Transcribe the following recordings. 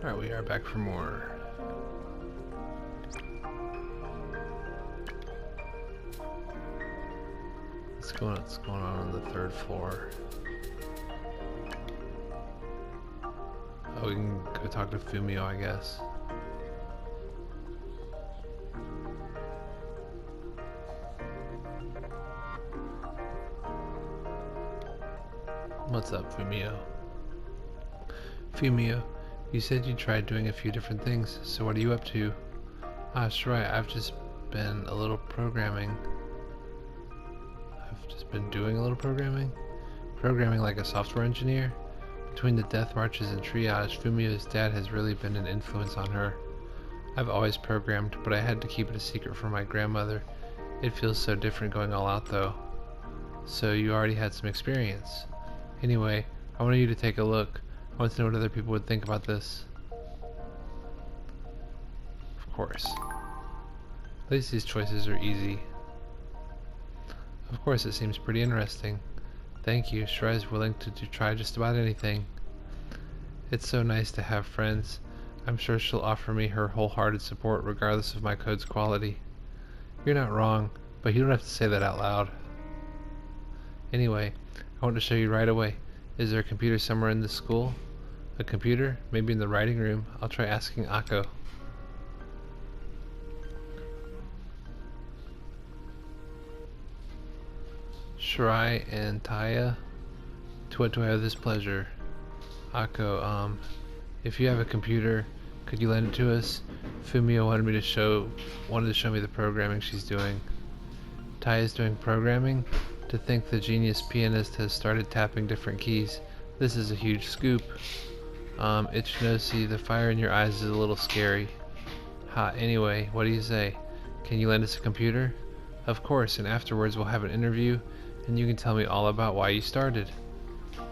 Alright, we are back for more. What's going on the third floor? Oh, we can go talk to Fumio, I guess. What's up, Fumio? Fumio, you said you tried doing a few different things, so what are you up to? Ah, Shirai, I've just been a little programming. I've just been doing a little programming? Programming like a software engineer? Between the death marches and triage, Fumio's dad has really been an influence on her. I've always programmed, but I had to keep it a secret from my grandmother. It feels so different going all out though. So you already had some experience. Anyway, I wanted you to take a look. I want to know what other people would think about this. Of course. At least these choices are easy. Of course, it seems pretty interesting. Thank you. Shirai's willing to try just about anything. It's so nice to have friends. I'm sure she'll offer me her wholehearted support regardless of my code's quality. You're not wrong, but you don't have to say that out loud. Anyway, I want to show you right away. Is there a computer somewhere in this school? A computer? Maybe in the writing room. I'll try asking Akko. Shirai and Taya, to what do I owe this pleasure? Akko, if you have a computer, could you lend it to us? Fumio wanted to show me the programming she's doing. Taya's doing programming? To think the genius pianist has started tapping different keys. This is a huge scoop. Ichinosi, the fire in your eyes is a little scary. Ha, anyway, what do you say? Can you lend us a computer? Of course, and afterwards we'll have an interview, and you can tell me all about why you started.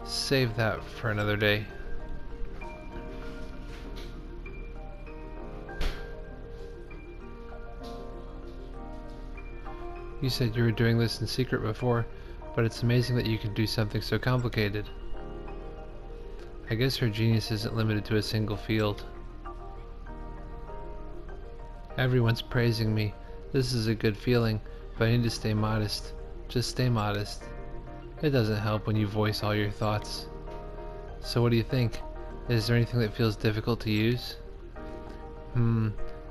Save that for another day. You said you were doing this in secret before, but it's amazing that you can do something so complicated. I guess her genius isn't limited to a single field. Everyone's praising me. This is a good feeling, but I need to stay modest. Just stay modest. It doesn't help when you voice all your thoughts. So what do you think? Is there anything that feels difficult to use?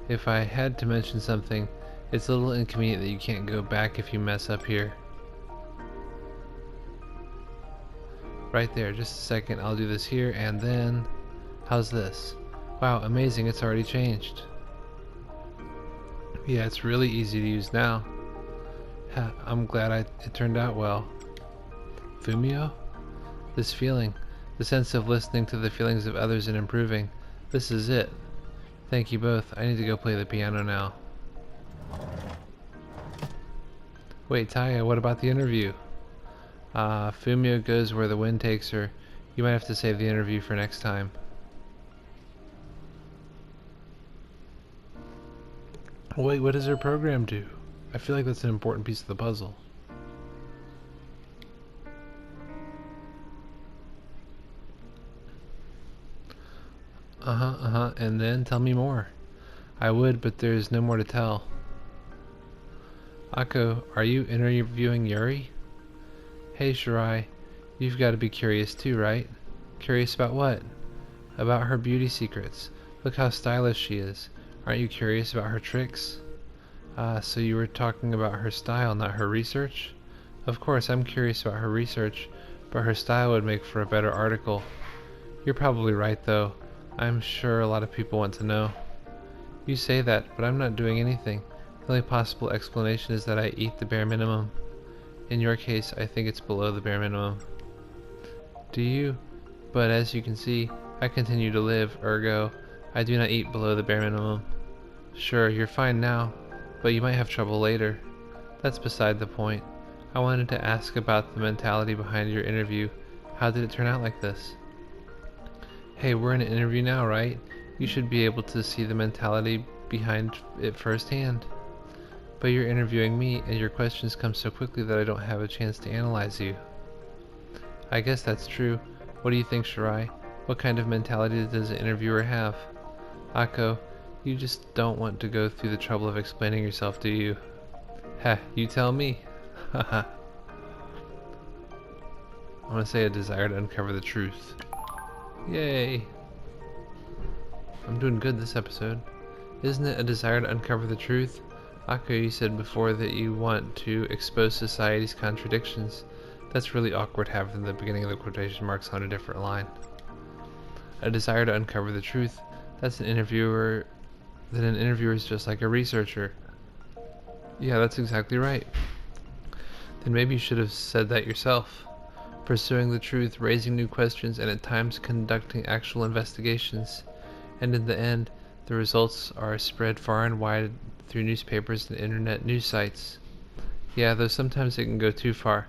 If I had to mention something, it's a little inconvenient that you can't go back if you mess up here. Right there, just a second, I'll do this here and then... How's this? Wow, amazing, it's already changed. Yeah, it's really easy to use now. I'm glad it turned out well. Fumio? This feeling, the sense of listening to the feelings of others and improving, this is it. Thank you both. I need to go play the piano now. Wait, Taya, what about the interview? Fumio goes where the wind takes her. You might have to save the interview for next time. Wait, what does her program do? I feel like that's an important piece of the puzzle. And then tell me more. I would, but there's no more to tell. Akko, are you interviewing Yuri? Hey Shirai, you've got to be curious too, right? Curious about what? About her beauty secrets. Look how stylish she is. Aren't you curious about her tricks? So you were talking about her style, not her research? Of course, I'm curious about her research, but her style would make for a better article. You're probably right though. I'm sure a lot of people want to know. You say that, but I'm not doing anything. The only possible explanation is that I eat the bare minimum. In your case, I think it's below the bare minimum. Do you? But as you can see, I continue to live, ergo, I do not eat below the bare minimum. Sure, you're fine now, but you might have trouble later. That's beside the point. I wanted to ask about the mentality behind your interview. How did it turn out like this? Hey, we're in an interview now, right? You should be able to see the mentality behind it firsthand. But you're interviewing me, and your questions come so quickly that I don't have a chance to analyze you. I guess that's true. What do you think, Shirai? What kind of mentality does an interviewer have? Akko, you just don't want to go through the trouble of explaining yourself, do you? Heh, you tell me. Haha. I want to say a desire to uncover the truth. Yay! I'm doing good this episode. Isn't it a desire to uncover the truth? Akko, you said before that you want to expose society's contradictions. That's really awkward having the beginning of the quotation marks on a different line. A desire to uncover the truth. That's an interviewer. Then an interviewer is just like a researcher. Yeah, that's exactly right. Then maybe you should have said that yourself. Pursuing the truth, raising new questions, and at times conducting actual investigations. And in the end, the results are spread far and wide through newspapers and internet news sites. Yeah, though sometimes it can go too far,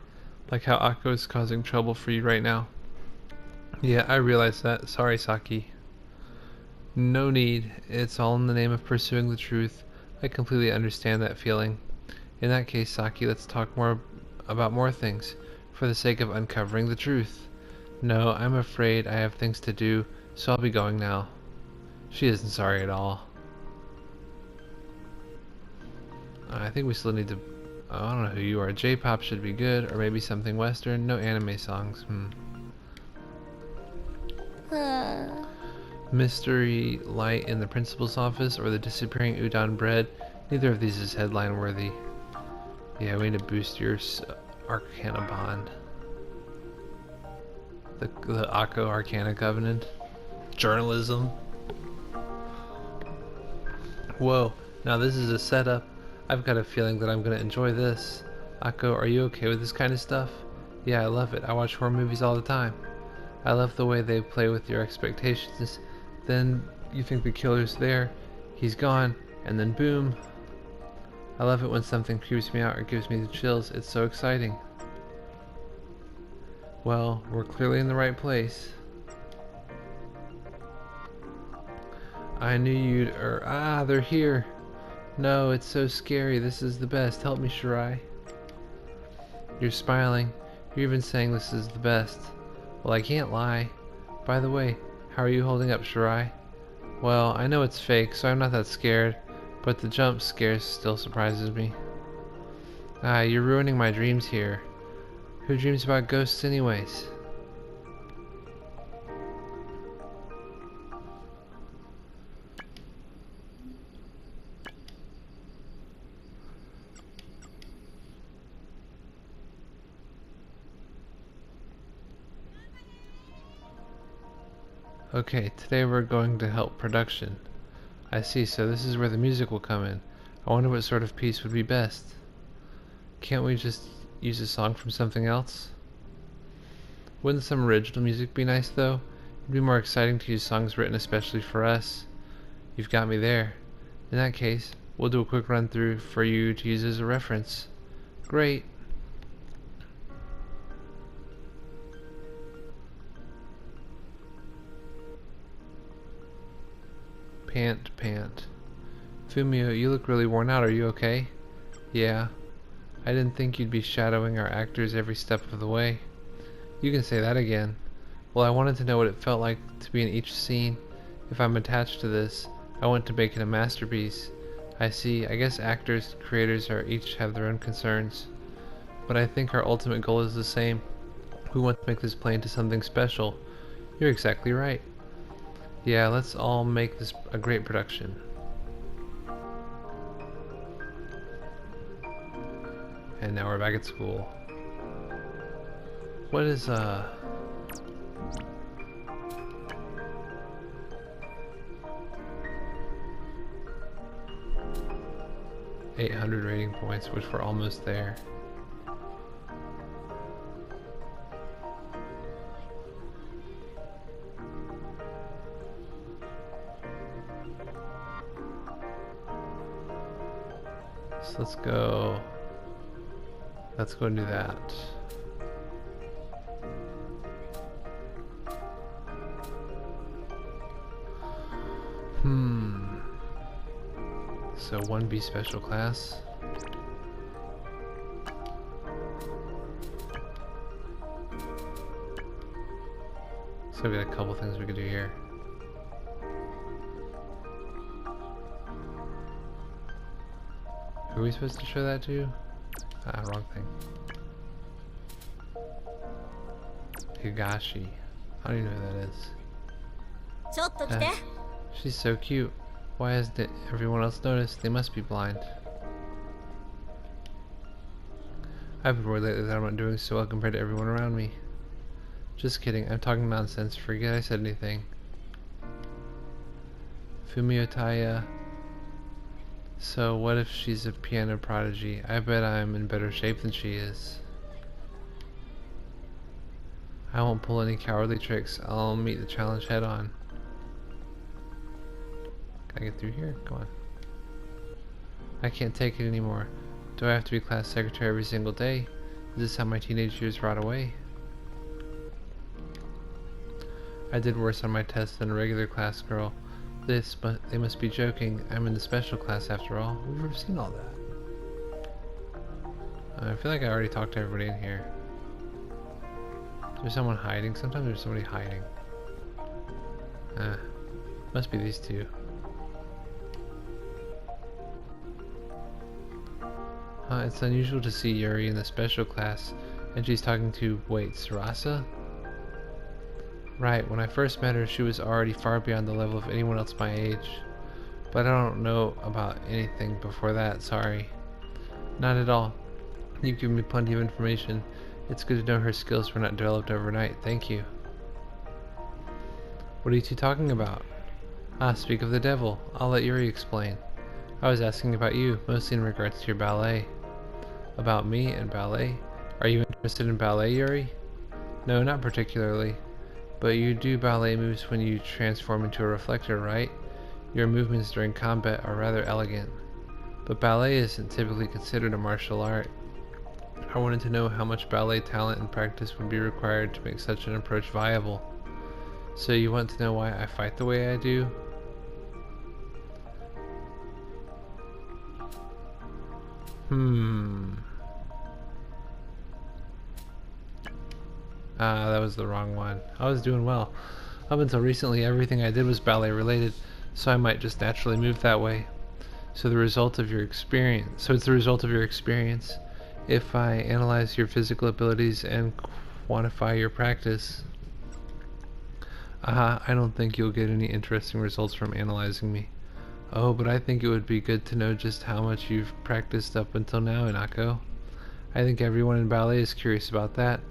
like how Akko is causing trouble for you right now. Yeah, I realize that. Sorry, Saki. No need. It's all in the name of pursuing the truth. I completely understand that feeling. In that case, Saki, let's talk more about more things, for the sake of uncovering the truth. No, I'm afraid I have things to do, so I'll be going now. She isn't sorry at all. I think we still need to... I don't know who you are. J-pop should be good, or maybe something Western. No anime songs. Mystery light in the principal's office, or the disappearing udon bread. Neither of these is headline worthy. Yeah, we need to boost your Arcana bond. The Akko Arcana Covenant. Journalism. Whoa, now this is a setup. I've got a feeling that I'm going to enjoy this. Akko, are you okay with this kind of stuff? Yeah, I love it. I watch horror movies all the time. I love the way they play with your expectations. Then you think the killer's there, he's gone, and then boom. I love it when something creeps me out or gives me the chills. It's so exciting. Well, we're clearly in the right place. I knew you'd... they're here. No, it's so scary. This is the best. Help me, Shirai. You're smiling. You're even saying this is the best. Well, I can't lie. By the way, how are you holding up, Shirai? Well, I know it's fake, so I'm not that scared, but the jump scare still surprises me. You're ruining my dreams here. Who dreams about ghosts anyways? Okay, today we're going to help production. I see, so this is where the music will come in. I wonder what sort of piece would be best. Can't we just use a song from something else? Wouldn't some original music be nice though? It'd be more exciting to use songs written especially for us. You've got me there. In that case, we'll do a quick run through for you to use as a reference. Great. Pant. Fumio, you look really worn out. Are you okay? Yeah. I didn't think you'd be shadowing our actors every step of the way. You can say that again. Well, I wanted to know what it felt like to be in each scene. If I'm attached to this, I want to make it a masterpiece. I see. I guess actors, creators each have their own concerns. But I think our ultimate goal is the same. We want to make this play into something special. You're exactly right. Yeah, let's all make this a great production. And now we're back at school. What is 800 rating points, which we're almost there. So let's go and do that. So 1B special class. So we got a couple things we could do here. we supposed to show that to? Ah, wrong thing. Higashi. I don't even know who that is. She's so cute. Why hasn't everyone else noticed? They must be blind. I've been worried lately that I'm not doing so well compared to everyone around me. Just kidding, I'm talking nonsense. Forget I said anything. Fumio Taya. So what if she's a piano prodigy? I bet I'm in better shape than she is. I won't pull any cowardly tricks. I'll meet the challenge head on. Can I get through here? Come on. I can't take it anymore. Do I have to be class secretary every single day? Is this how my teenage years rot away? I did worse on my test than a regular class girl. They must be joking. I'm in the special class after all. We've never seen all that. I feel like I already talked to everybody in here. There's someone hiding. Sometimes there's somebody hiding. Must be these two. It's unusual to see Yuri in the special class, and she's talking to, wait, Sarasa? Right, when I first met her, she was already far beyond the level of anyone else my age. But I don't know about anything before that, sorry. Not at all. You've given me plenty of information. It's good to know her skills were not developed overnight, thank you. What are you two talking about? Speak of the devil. I'll let Yuri explain. I was asking about you, mostly in regards to your ballet. About me and ballet? Are you interested in ballet, Yuri? No, not particularly. But you do ballet moves when you transform into a reflector, right? Your movements during combat are rather elegant. But ballet isn't typically considered a martial art. I wanted to know how much ballet talent and practice would be required to make such an approach viable. So you want to know why I fight the way I do? That was the wrong one. I was doing well. Up until recently, everything I did was ballet related, so I might just naturally move that way. So it's the result of your experience. If I analyze your physical abilities and quantify your practice, I don't think you'll get any interesting results from analyzing me. Oh, but I think it would be good to know just how much you've practiced up until now, Hinako. I think everyone in ballet is curious about that,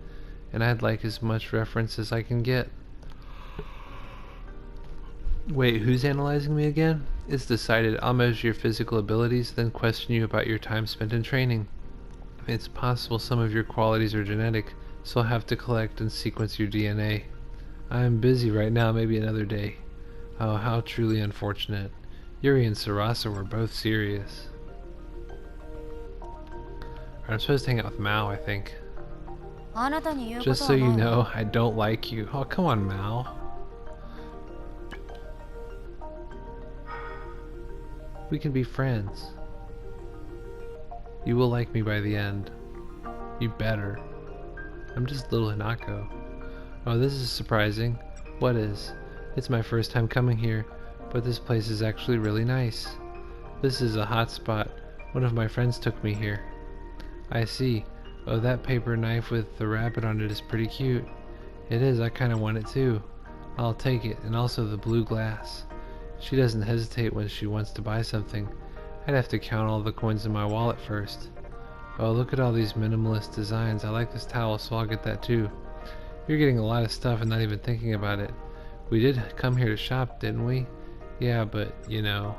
and I'd like as much reference as I can get. Wait, who's analyzing me again? It's decided. I'll measure your physical abilities, then question you about your time spent in training. It's possible some of your qualities are genetic, so I'll have to collect and sequence your DNA. I'm busy right now, maybe another day. Oh, how truly unfortunate. Yuri and Sarasa were both serious. I'm supposed to hang out with Mao, I think. Just so you know, I don't like you. Oh, come on, Mao. We can be friends. You will like me by the end. You better. I'm just little Hinako. Oh, this is surprising. What is? It's my first time coming here, but this place is actually really nice. This is a hot spot. One of my friends took me here. I see. Oh, that paper knife with the rabbit on it is pretty cute. It is, I kinda want it too. I'll take it, and also the blue glass. She doesn't hesitate when she wants to buy something. I'd have to count all the coins in my wallet first. Oh, look at all these minimalist designs. I like this towel, so I'll get that too. You're getting a lot of stuff and not even thinking about it. We did come here to shop, didn't we? Yeah, but, you know.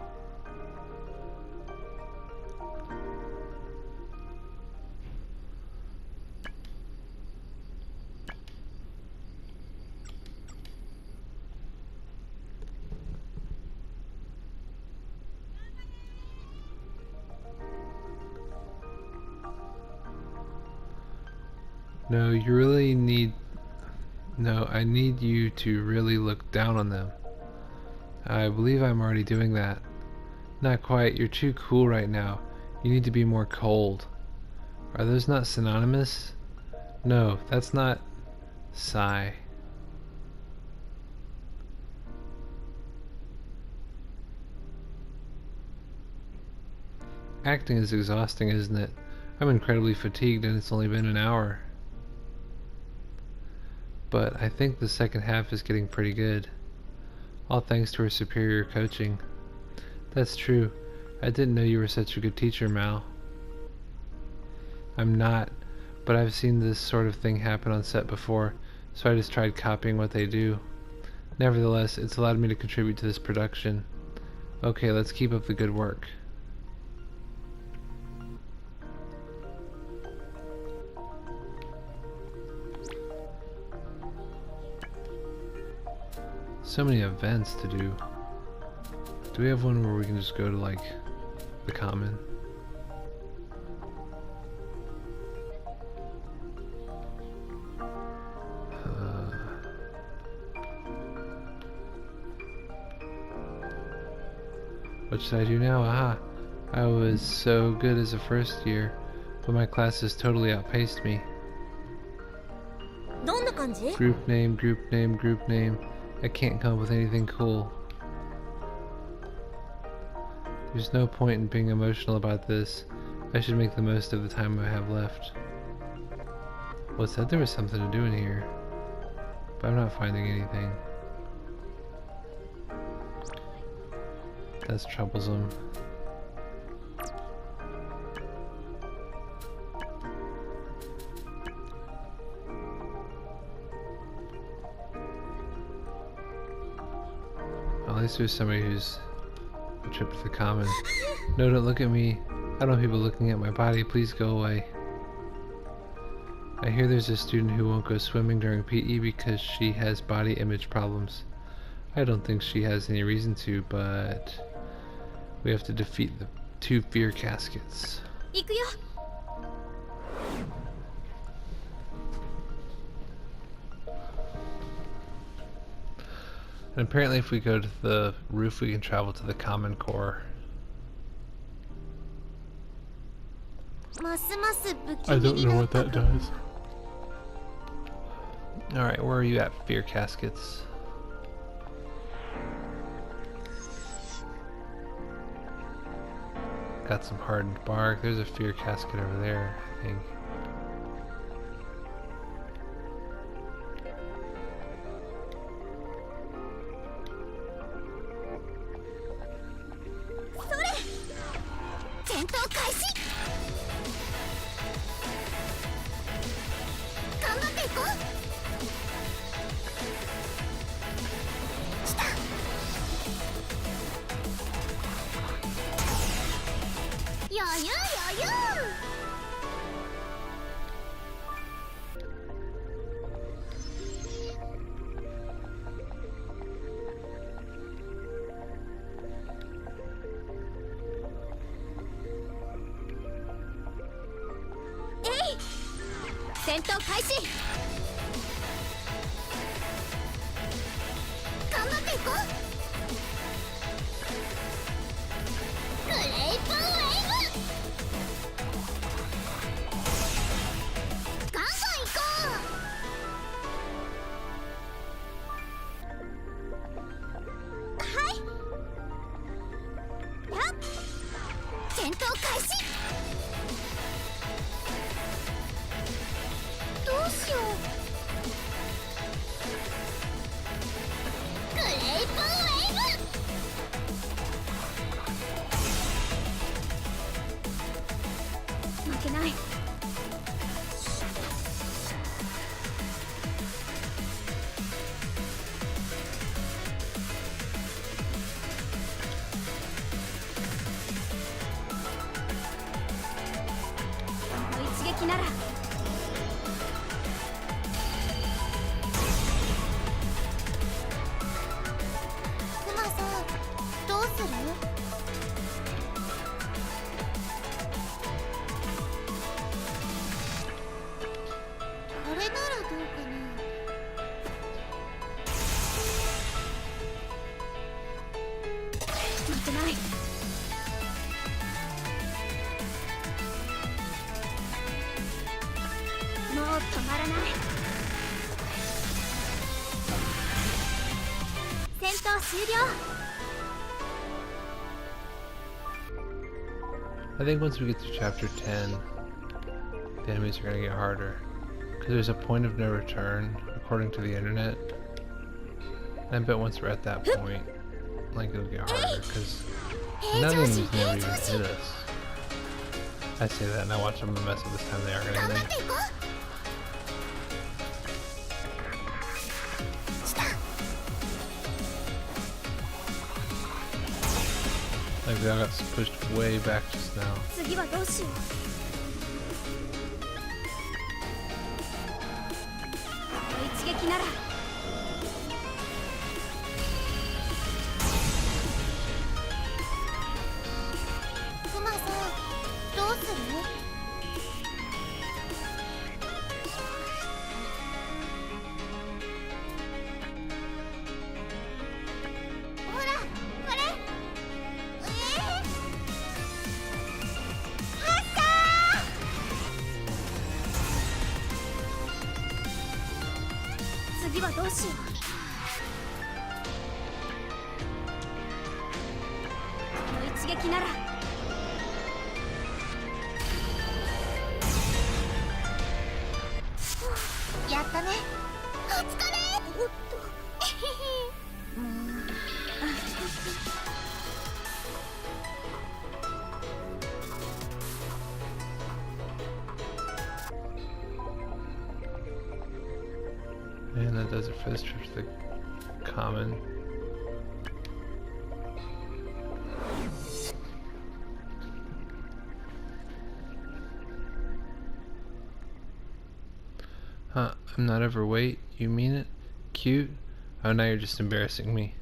No, you really need... No, I need you to really look down on them. I believe I'm already doing that. Not quite, you're too cool right now. You need to be more cold. Are those not synonymous? No, that's not... Sigh. Acting is exhausting, isn't it? I'm incredibly fatigued and it's only been an hour. But I think the second half is getting pretty good. All thanks to her superior coaching. That's true. I didn't know you were such a good teacher, Mal. I'm not, but I've seen this sort of thing happen on set before, so I just tried copying what they do. Nevertheless, it's allowed me to contribute to this production. Okay, let's keep up the good work. So many events to do. Do we have one where we can just go to, like, the common? What should I do now? Aha! I was so good as a first year, but my classes totally outpaced me. Group name, group name, group name. I can't come up with anything cool. There's no point in being emotional about this. I should make the most of the time I have left. Well, it said there was something to do in here, but I'm not finding anything. That's troublesome. At least there's somebody who's a trip to the common. No, don't look at me. I don't want people looking at my body. Please go away. I hear there's a student who won't go swimming during PE because she has body image problems. I don't think she has any reason to, but we have to defeat the 2 fear caskets. And apparently if we go to the roof we can travel to the common core. I don't know what that does. Alright, where are you at, fear caskets? Got some hardened bark. There's a fear casket over there, I think. I think once we get to chapter 10, the enemies are going to get harder. Because there's a point of no return, according to the internet. And I bet once we're at that point, like, it'll get harder, because now the enemies never even hit us. I say that and I watch them mess up this time, they are going to hit me. Like, they all got pushed way back just now. And that does it for this trip to the common. Huh, I'm not overweight, you mean it? Cute? Oh, now you're just embarrassing me.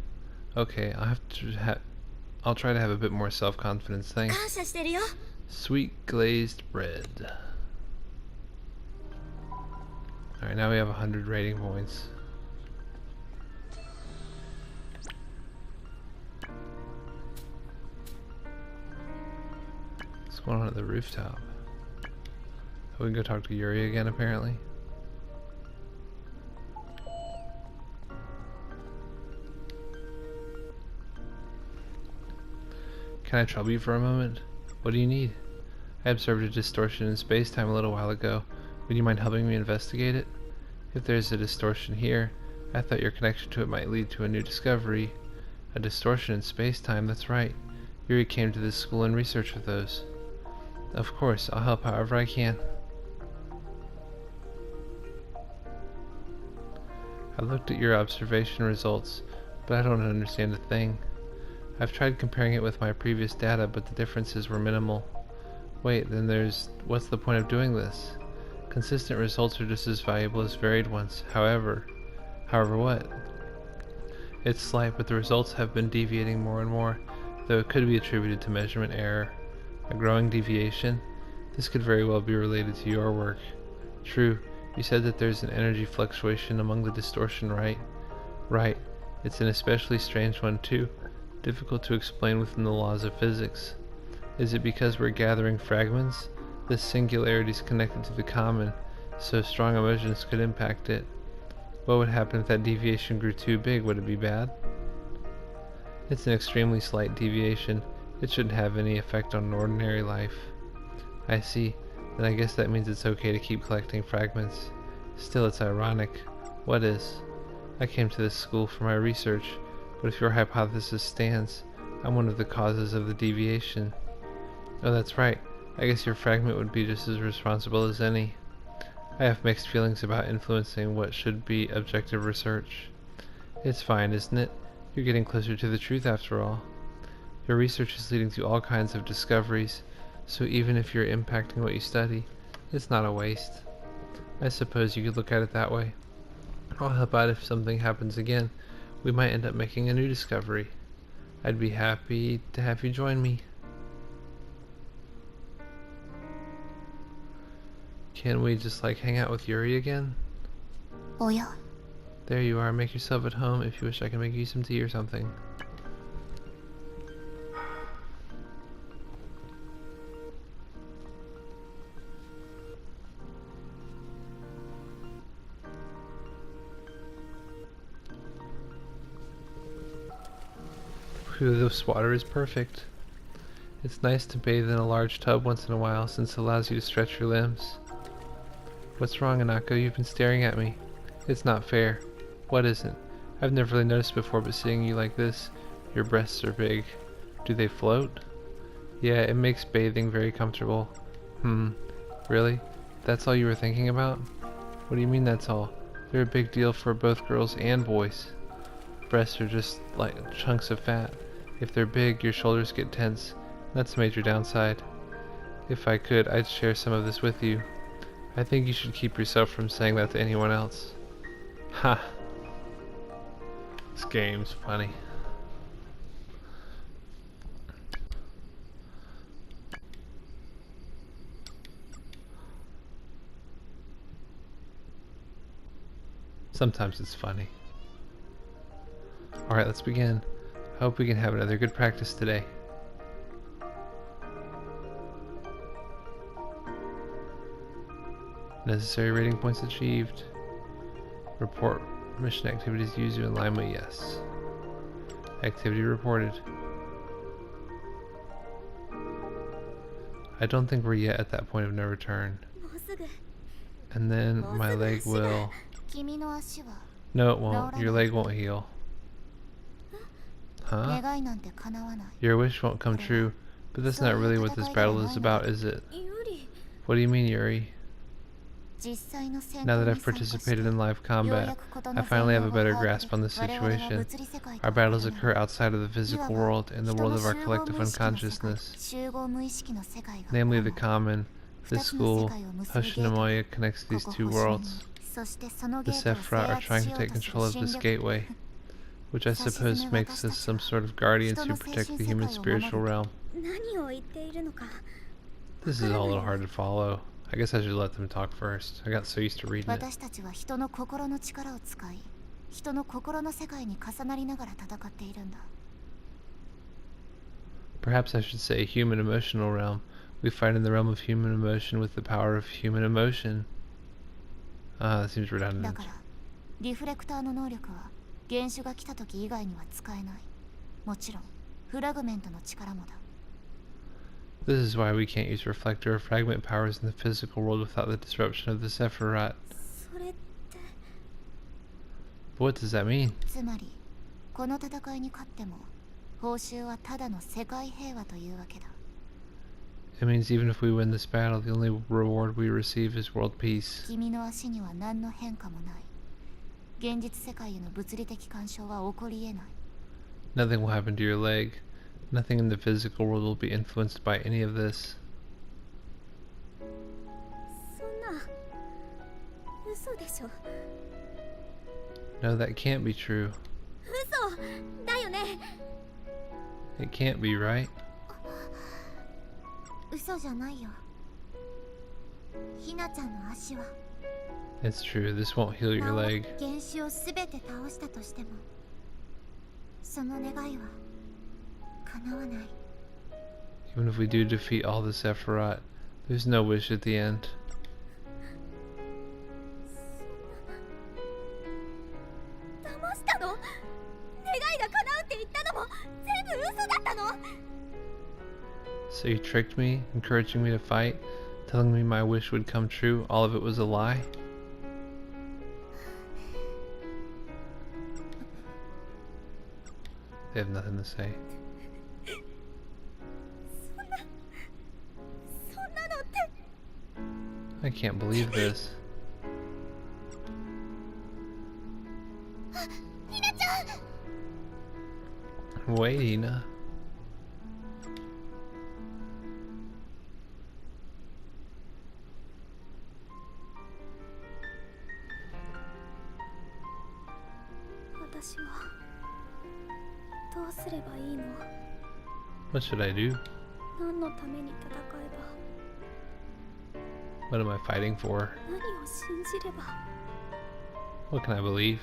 Okay, I'll try to have a bit more self-confidence, thanks. Sweet glazed bread. Alright, now we have 100 rating points. What's going on at the rooftop? Oh, we can go talk to Yuri again, apparently. Can I trouble you for a moment? What do you need? I observed a distortion in space-time a little while ago. Would you mind helping me investigate it? If there's a distortion here, I thought your connection to it might lead to a new discovery. A distortion in space-time, that's right. Yuri came to this school and researched with those. Of course, I'll help however I can. I looked at your observation results, but I don't understand a thing. I've tried comparing it with my previous data, but the differences were minimal. Wait, then what's the point of doing this? Consistent results are just as valuable as varied ones. However what? It's slight, but the results have been deviating more and more, though it could be attributed to measurement error. A growing deviation? This could very well be related to your work. True, you said that there's an energy fluctuation among the distortion, right? Right. It's an especially strange one too, difficult to explain within the laws of physics. Is it because we're gathering fragments? This singularity is connected to the common, so strong emotions could impact it. What would happen if that deviation grew too big? Would it be bad? It's an extremely slight deviation. It shouldn't have any effect on an ordinary life. I see. Then I guess that means it's okay to keep collecting fragments. Still, it's ironic. What is? I came to this school for my research, but if your hypothesis stands, I'm one of the causes of the deviation. Oh, that's right. I guess your fragment would be just as responsible as any. I have mixed feelings about influencing what should be objective research. It's fine, isn't it? You're getting closer to the truth after all. Your research is leading to all kinds of discoveries, so even if you're impacting what you study, it's not a waste. I suppose you could look at it that way. I'll help out if something happens again. We might end up making a new discovery. I'd be happy to have you join me. Can we just like hang out with Yuri again? Oh yeah. There you are, make yourself at home. If you wish I can make you some tea or something. Phew, this water is perfect. It's nice to bathe in a large tub once in a while since it allows you to stretch your limbs. What's wrong, Hinako? You've been staring at me. It's not fair. What isn't? I've never really noticed before, but seeing you like this, your breasts are big. Do they float? Yeah, it makes bathing very comfortable. Really? That's all you were thinking about? What do you mean that's all? They're a big deal for both girls and boys. Breasts are just like chunks of fat. If they're big, your shoulders get tense. That's a major downside. If I could, I'd share some of this with you. I think you should keep yourself from saying that to anyone else. Ha! This game's funny. Sometimes it's funny. Alright, let's begin. I hope we can have another good practice today. Necessary rating points achieved. Report mission activities Yuzu and Lime, yes. Activity reported. I don't think we're yet at that point of no return. And then my leg will... No, it won't. Your leg won't heal. Huh? Your wish won't come true, but that's not really what this battle is about, is it? What do you mean, Yuri? Now that I've participated in live combat, I finally have a better grasp on the situation. Our battles occur outside of the physical world, in the world of our collective unconsciousness. Namely the common. This school, Hoshinomoya, connects these two worlds. The Sephirot are trying to take control of this gateway, which I suppose makes us some sort of guardians who protect the human spiritual realm. This is all a little hard to follow. I guess I should let them talk first. I got so used to reading it. Perhaps I should say human emotional realm. We fight in the realm of human emotion with the power of human emotion. Ah, that seems redundant. This is why we can't use reflector or fragment powers in the physical world without the disruption of the Sephirot. But what does that mean? It means even if we win this battle, the only reward we receive is world peace. Nothing will happen to your leg. Nothing in the physical world will be influenced by any of this. No, that can't be true. It can't be, right? It's true, this won't heal your leg. Even if we do defeat all the Sephirot, there's no wish at the end. So you tricked me, encouraging me to fight, telling me my wish would come true, all of it was a lie? They have nothing to say. I can't believe this. Wait, Hina. What should I do? What am I fighting for? What can I believe?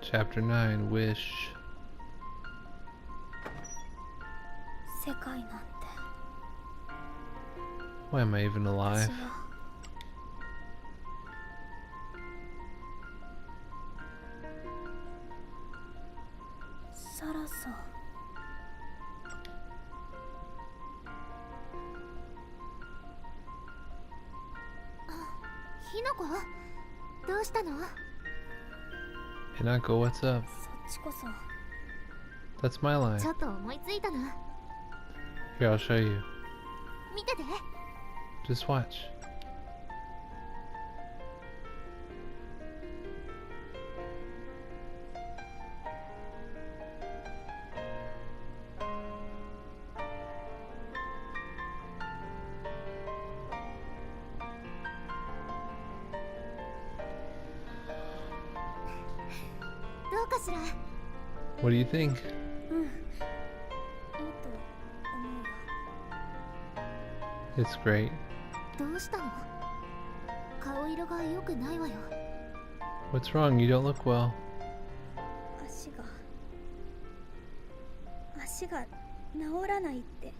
Chapter 9, Wish. Why am I even alive? そ。ひなこ、どうしたの？ Hinako, what's up? そっちこそ。 That's my line. ちょっと思いついたの。 Here, I'll show you. 見てて。 Just watch. What do you think? うん。いいと思うよ。 It's great. どうしたの？顔色が良くないわよ。 What's wrong? You don't look well. 足が治らないって。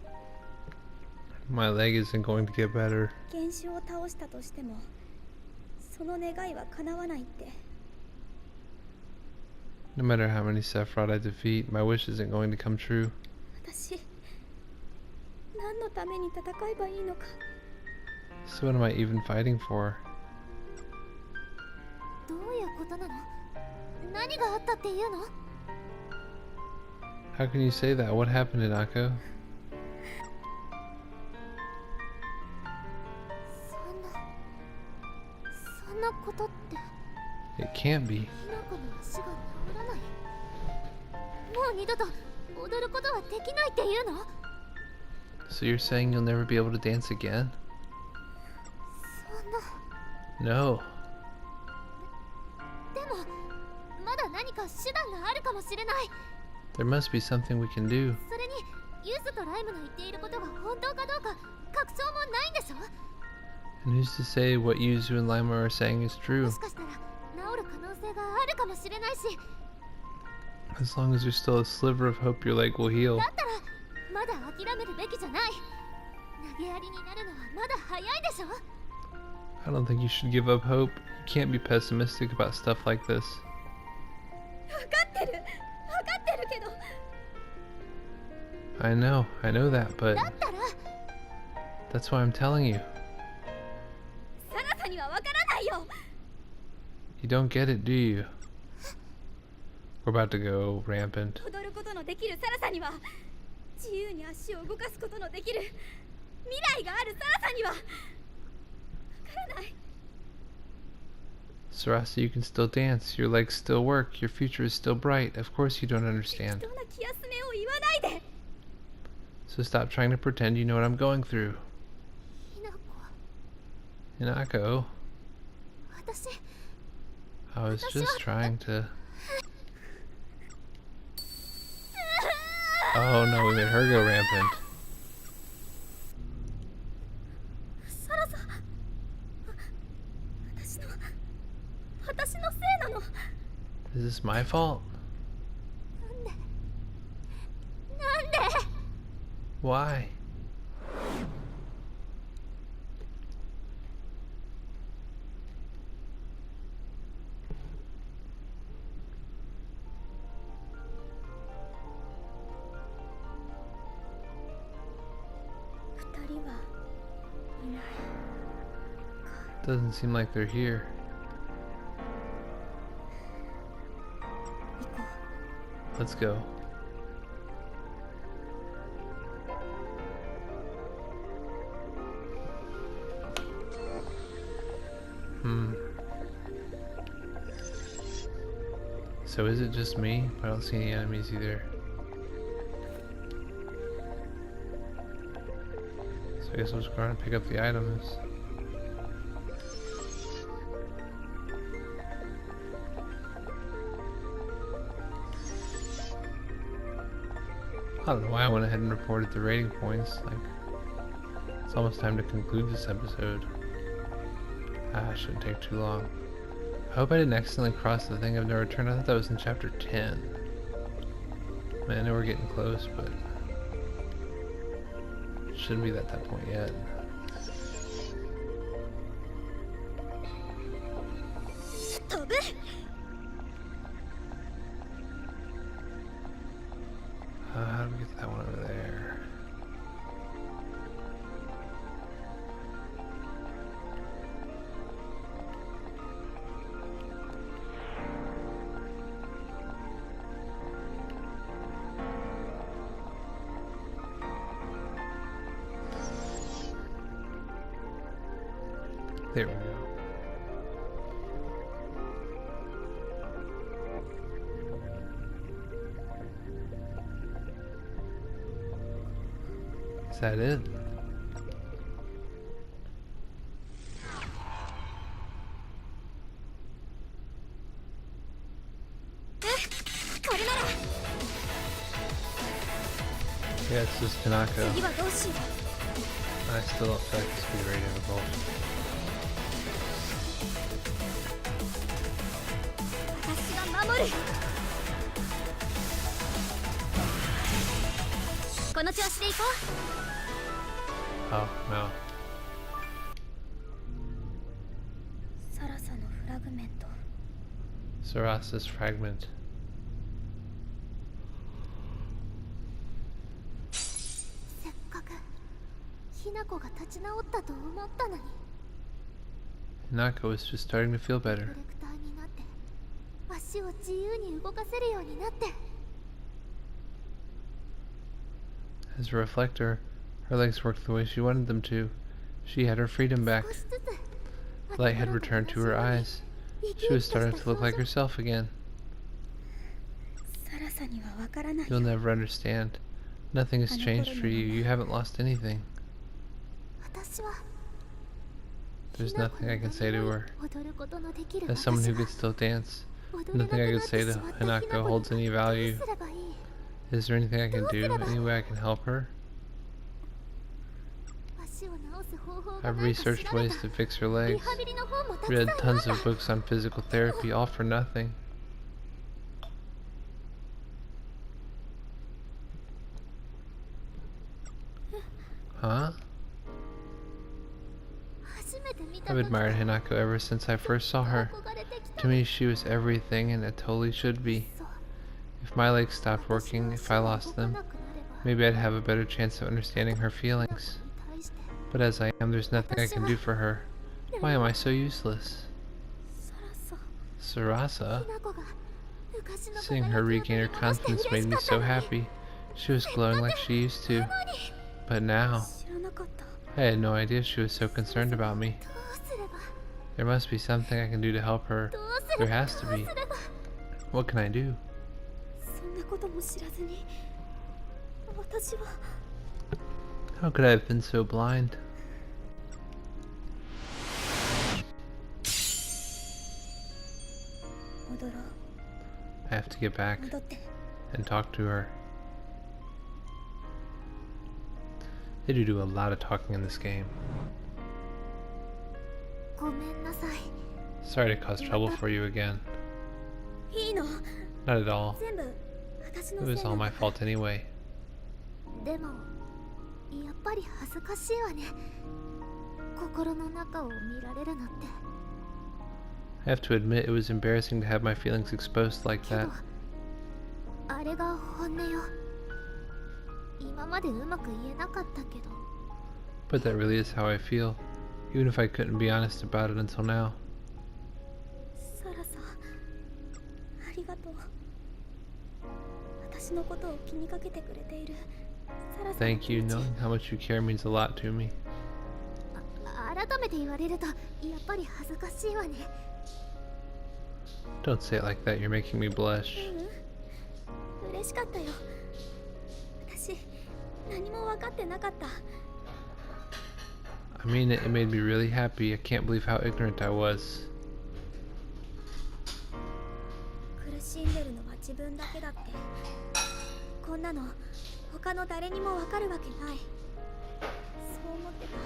My leg isn't going to get better. 原種を倒したとしてもその願いは叶わないって。 No matter how many Sephirot I defeat, my wish isn't going to come true. 私何のために戦えばいいのか。 So what am I even fighting for? どういうことなの？何があったっていうの？ How can you say that? What happened, Hinako? そんなことって。 It can't be. ひなこの足が治らない。もう二度と踊ることはできないっていうの？ So you're saying you'll never be able to dance again? そんな。 No. でもまだ何か手段があるかもしれない。 There must be something we can do. それにユズとライムの言っていることが本当かどうか確証もないんでしょ？ And who's to say what Yuzu and Lime are saying is true? もしかしたら治る可能性があるかもしれないし。 As long as there's still a sliver of hope, your leg will heal. だったらまだ諦めるべきじゃない。投げやりになるのはまだ早いでしょ？ I don't think you should give up hope. You can't be pessimistic about stuff like this. 分かってるけど。 I know that, but だったら that's why I'm telling you. サラサには分からないよ。 You don't get it, do you? We're about to go rampant. 踊ることのできるサラサには自由に足を動かすことのできる未来があるサラサには分からない。 Sarasa, you can still dance. Your legs still work. Your future is still bright. Of course you don't understand. 適当な気休めを言わないで。 So stop trying to pretend you know what I'm going through. ひなこ、 Hinako, 私 I was just trying to... Oh no, we made her go rampant. サラサ、私のせいなの。 Is this my fault? なんで Why? 二人はいない。 Doesn't seem like they're here. 行こう。 Let's go. So is it just me? I don't see any enemies either. So I guess I'll just go around and pick up the items. I don't know why I went ahead and reported the rating points. Like, it's almost time to conclude this episode. Ah, it shouldn't take too long. I hope I didn't accidentally cross the thing I've never returned. I thought that was in chapter 10. Man, I know we're getting close, but shouldn't be at that point yet. There we go. Is that it? Yeah, it's just Hinako. I still don't feel like this would be ready to evolve. 私が守る。この調子でいこう。 Oh, no. サラサのフラグメント。 Sarasa's fragment. せっかくひなこが立ち直ったと思ったのに。 Hinako was just starting to feel リ better. フレクターになって足を自由に動かせるようになって。 As a reflector, her legs worked the way she wanted them to. She had her freedom back. 少しずつ Light had returned to her eyes. She was starting to look like herself again. サラサにはわからない。 You'll never understand. Nothing has changed for you. You haven't lost anything. 私は There's nothing I can say to her. 踊ることのできる As someone who 私 could は still dance, 踊れなく nothing I な could って say し to まった Hinako ひなこ holds に any どう value. すればいい？ Is there anything I can do? Any way I can help her? 足を治す方法が I've ないか調べ researched た。 ways to fix her リ legs. ハビリの本もたくさん Read 読 tons んだ。 of books on physical therapy, all for nothing. Huh? 初めて見た I've 時 admired Hinako ever since I first saw her. 憧れてきた。 To me, she was everything, and it totally should be. そう If my legs stopped working, if I lost them, maybe I'd have a better chance of understanding her feelings. But as I am, there's nothing I can do for her. Why am I so useless? サラサ Sarasa? ひなこが昔の Seeing her regain her confidence made me so happy. She was glowing like she used to. But now, 知らなかった。 I had no idea she was so concerned about me. どうすれば There must be something I can do to help her. どうすれ There ば has to どう be. すれば What can I do? そんなことも知らずに私は How could I have been so blind? 戻ろう。 I have to get back 戻って。 and talk to her. They do a lot of talking in this game. ごめんなさい。 Sorry to cause trouble for you again. いいの？ Not at all. 全部私 It のせい was な all の。 my fault anyway. でもやっぱり恥ずかしいわね。心の中を見られるのって。 I have to admit it was embarrassing to have my feelings exposed like けど that. あれが本音よ。今までうまく言えなかったけど。 But that really is how I feel, even if I couldn't be honest about it until now. サラさん、ありがとう。私のことを気にかけてくれているサラさんの Thank 気 you. 持ち。 Knowing how much you care means a lot to me. 改めて言われるとやっぱり恥ずかしいわね。 Don't say it like that, you're making me blush. 嬉しかったよ。私、何も分かってなかった。 I mean it made me really happy. I can't believe how ignorant I was. 苦しんでるのは自分だけだって。こんなの他の誰にも分かるわけない。そう思ってた。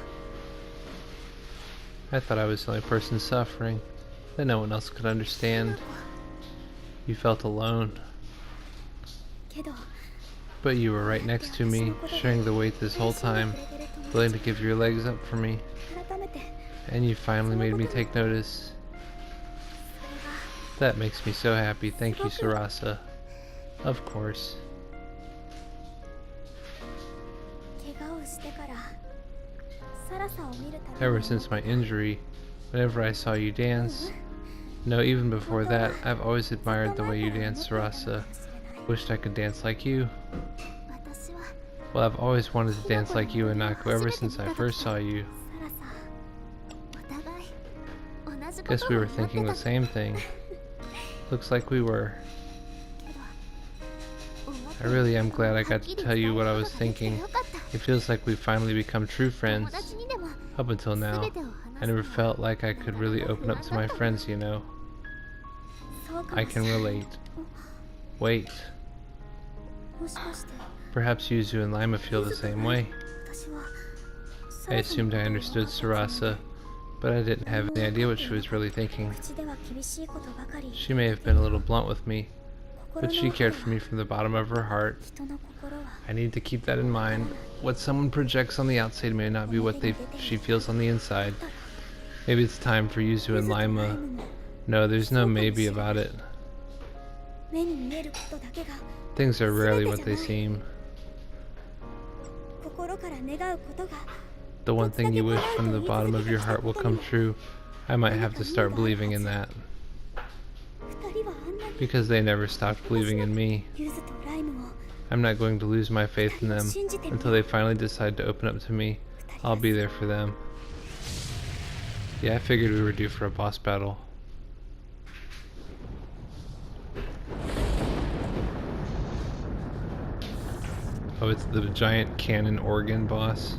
I thought I was the only person suffering, that no one else could understand. You felt alone. けど、 But you were right next to me, sharing the weight this whole time, willing to give your legs up for me. 改めて、 And you finally made me take notice. それが That makes me so happy. Thank you, Sarasa. Of course. 怪我をしてからサラさんを見るために Ever since my injury, whenever I saw you dance, no, even before that, I've always admired the way you dance, Sarasa. Wished I could dance like you. 私は Well, I've always wanted to dance like you, Hinako, ever since I first saw you. サラさん、お互い Guess we were thinking the same thing. Looks like we were. I really am glad I got to tell you what I was thinking. It feels like we've finally become true friends. Up until now, I never felt like I could really open up to my friends, you know. I can relate. Wait. Perhaps Yuzu and Lima feel the same way. I assumed I understood Sarasa, but I didn't have any idea what she was really thinking. She may have been a little blunt with me, but she cared for me from the bottom of her heart. I need to keep that in mind. What someone projects on the outside may not be what she feels on the inside. Maybe it's time for Yuzu and Lima. No, there's no maybe about it. Things are rarely what they seem. The one thing you wish from the bottom of your heart will come true. I might have to start believing in that. Because they never stopped believing in me. I'm not going to lose my faith in them until they finally decide to open up to me. I'll be there for them. Yeah, I figured we were due for a boss battle. Oh, it's the giant cannon organ boss.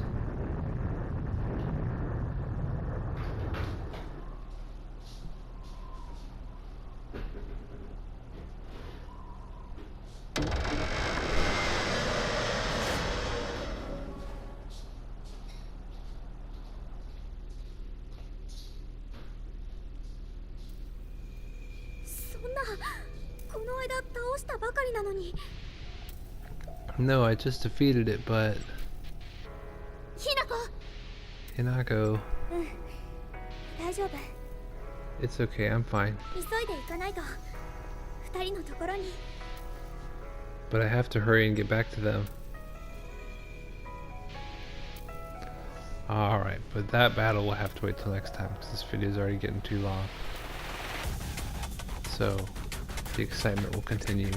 No, I just defeated it, but... Hinako. It's okay, I'm fine. But I have to hurry and get back to them. Alright, but that battle will have to wait till next time, because this video is already getting too long. So, the excitement will continue.